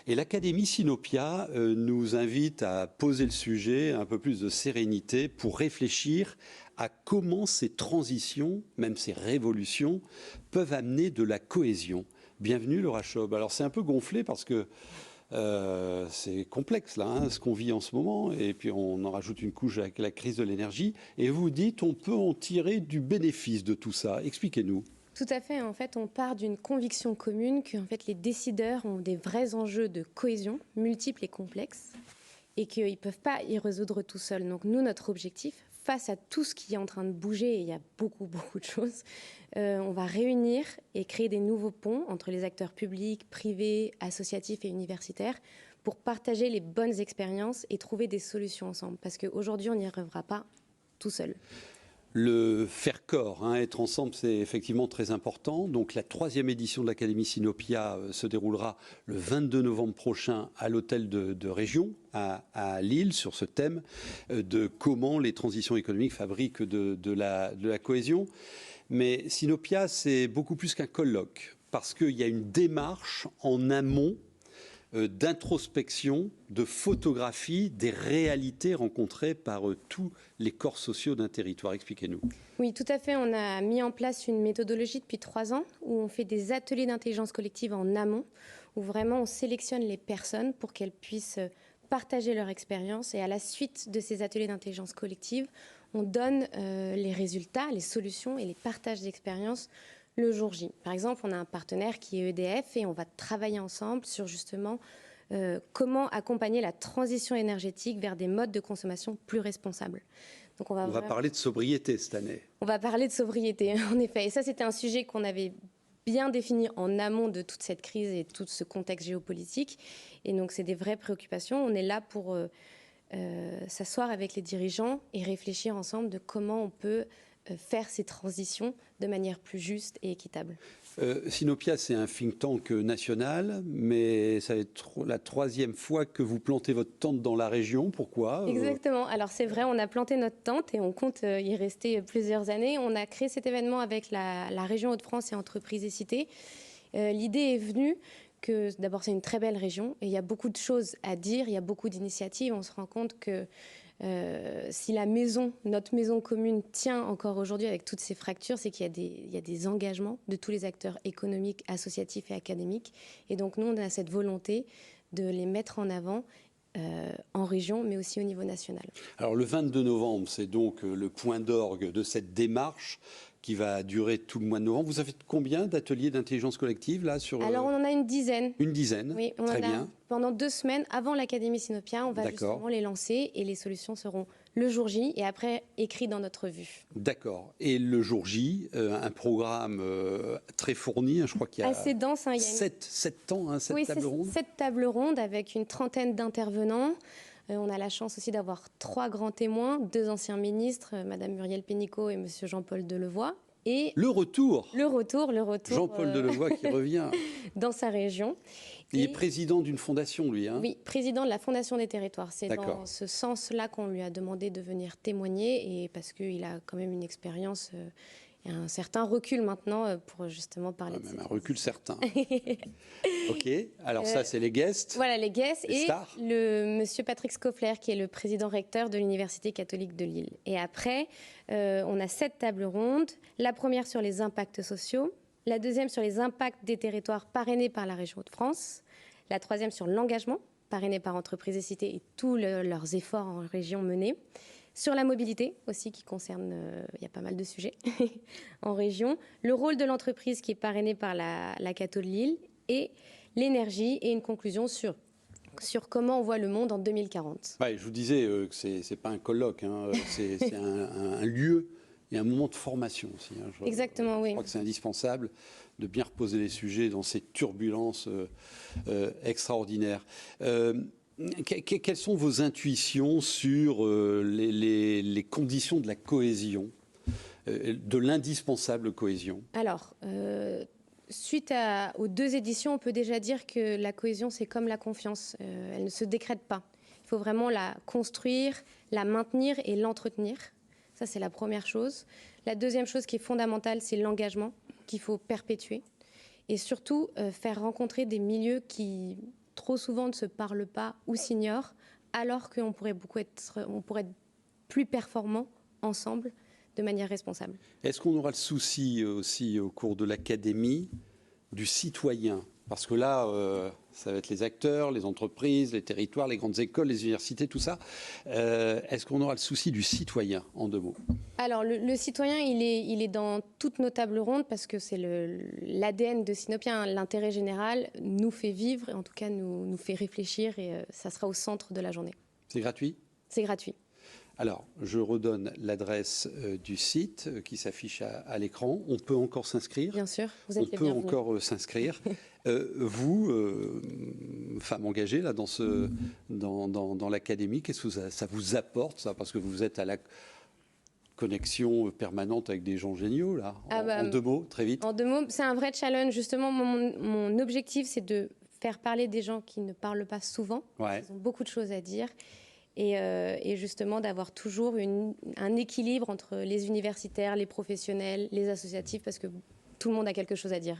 Et l'Académie Sinopia nous invite à poser le sujet, un peu plus de sérénité, pour réfléchir à comment ces transitions, même ces révolutions, peuvent amener de la cohésion. Bienvenue Laura Schob. Alors c'est un peu gonflé parce que c'est complexe là, hein, ce qu'on vit en ce moment, et puis on en rajoute une couche avec la crise de l'énergie, et vous dites on peut en tirer du bénéfice de tout ça. Expliquez-nous. Tout à fait. En fait, on part d'une conviction commune que en fait, les décideurs ont des vrais enjeux de cohésion, multiples et complexes, et qu'ils ne peuvent pas y résoudre tout seuls. Donc nous, notre objectif, face à tout ce qui est en train de bouger, et il y a beaucoup de choses, on va réunir et créer des nouveaux ponts entre les acteurs publics, privés, associatifs et universitaires pour partager les bonnes expériences et trouver des solutions ensemble. Parce qu'aujourd'hui, on n'y arrivera pas tout seul. Le faire corps, hein, être ensemble, c'est effectivement très important. Donc la 3e édition de l'Académie Sinopia se déroulera le 22 novembre prochain à l'hôtel de région à Lille sur ce thème de comment les transitions économiques fabriquent de la cohésion. Mais Sinopia, c'est beaucoup plus qu'un colloque parce qu'il y a une démarche en amont d'introspection, de photographie des réalités rencontrées par tous les corps sociaux d'un territoire. Expliquez-nous. Oui, tout à fait. On a mis en place une méthodologie depuis 3 ans où on fait des ateliers d'intelligence collective en amont, où vraiment on sélectionne les personnes pour qu'elles puissent partager leur expérience. Et à la suite de ces ateliers d'intelligence collective, on donne les résultats, les solutions et les partages d'expériences le jour J. Par exemple, on a un partenaire qui est EDF et on va travailler ensemble sur justement comment accompagner la transition énergétique vers des modes de consommation plus responsables. Donc on va parler de sobriété cette année. On va parler de sobriété, en effet. Et ça, c'était un sujet qu'on avait bien défini en amont de toute cette crise et tout ce contexte géopolitique. Et donc, c'est des vraies préoccupations. On est là pour s'asseoir avec les dirigeants et réfléchir ensemble de comment on peut faire ces transitions de manière plus juste et équitable. Sinopia, c'est un think tank national, mais ça va être la 3e fois que vous plantez votre tente dans la région. Pourquoi ? Exactement. Alors c'est vrai, on a planté notre tente et on compte y rester plusieurs années. On a créé cet événement avec la région Hauts-de-France et Entreprises et Cités. L'idée est venue que d'abord c'est une très belle région et il y a beaucoup de choses à dire, il y a beaucoup d'initiatives. On se rend compte que si notre maison commune tient encore aujourd'hui avec toutes ces fractures, c'est qu'il y a des engagements de tous les acteurs économiques, associatifs et académiques. Et donc nous, on a cette volonté de les mettre en avant en région, mais aussi au niveau national. Alors le 22 novembre, c'est donc le point d'orgue de cette démarche qui va durer tout le mois de novembre. Vous avez combien d'ateliers d'intelligence collective là sur Alors on en a une dizaine. Une dizaine. Oui, on très en a bien. Pendant 2 semaines avant l'Académie Sinopia, on va justement les lancer et les solutions seront le jour J et après écrites dans notre vue. D'accord. Et le jour J, un programme très fourni, je crois qu'il y a assez dense. Il y a 7 tables rondes. 7 tables rondes avec une trentaine d'intervenants. On a la chance aussi d'avoir 3 grands témoins, 2 anciens ministres, Madame Muriel Pénicaud et Monsieur Jean-Paul Delevoye. Et le retour. Jean-Paul Delevoye qui revient. Dans sa région. Il est président d'une fondation, lui. Hein. Oui, président de la Fondation des territoires. C'est dans ce sens-là qu'on lui a demandé de venir témoigner, et parce qu'il a quand même une expérience et un certain recul maintenant pour justement parler de ça. Même un recul certain. Ok, alors ça c'est les guests. Voilà, les guests les et stars. le monsieur Patrick Scoffler qui est le président recteur de l'Université catholique de Lille. Et après, on a 7 tables rondes. La première sur les impacts sociaux, la deuxième sur les impacts des territoires parrainés par la région Hauts-de-France, la troisième sur l'engagement parrainé par Entreprises et Cités et tous leurs efforts en région menés. Sur la mobilité aussi, qui concerne, il y a pas mal de sujets en région. Le rôle de l'entreprise qui est parrainé par la Catho de Lille et l'énergie et une conclusion sur comment on voit le monde en 2040. Ouais, je vous disais que c'est pas un colloque, hein, c'est un lieu et un moment de formation aussi. Hein. Exactement, oui. Je crois que c'est indispensable de bien reposer les sujets dans ces turbulences extraordinaires. Quelles sont vos intuitions sur les conditions de la cohésion, de l'indispensable cohésion? Alors, suite aux 2 éditions, on peut déjà dire que la cohésion, c'est comme la confiance. Elle ne se décrète pas. Il faut vraiment la construire, la maintenir et l'entretenir. Ça, c'est la première chose. La deuxième chose qui est fondamentale, c'est l'engagement qu'il faut perpétuer. Et surtout, faire rencontrer des milieux qui trop souvent ne se parlent pas ou s'ignorent, alors qu'on pourrait on pourrait être plus performants ensemble de manière responsable. Est-ce qu'on aura le souci aussi au cours de l'académie du citoyen? Parce que là, ça va être les acteurs, les entreprises, les territoires, les grandes écoles, les universités, tout ça. Est-ce qu'on aura le souci du citoyen, en 2 mots? Alors, le citoyen, il est dans toutes nos tables rondes parce que c'est l'ADN de Sinopia. L'intérêt général nous fait vivre, et en tout cas nous fait réfléchir, et ça sera au centre de la journée. C'est gratuit? C'est gratuit. Alors, je redonne l'adresse du site qui s'affiche à l'écran. On peut encore s'inscrire. Bien sûr, vous êtes On les peut bienvenus. encore s'inscrire. Vous, femme engagée là, dans l'académie, qu'est-ce que ça vous apporte, ça? Parce que vous êtes à la connexion permanente avec des gens géniaux, là. En 2 mots, très vite. En 2 mots, c'est un vrai challenge. Justement, mon objectif, c'est de faire parler des gens qui ne parlent pas souvent. Ouais. Ils ont beaucoup de choses à dire. Et justement d'avoir toujours un équilibre entre les universitaires, les professionnels, les associatifs, parce que tout le monde a quelque chose à dire.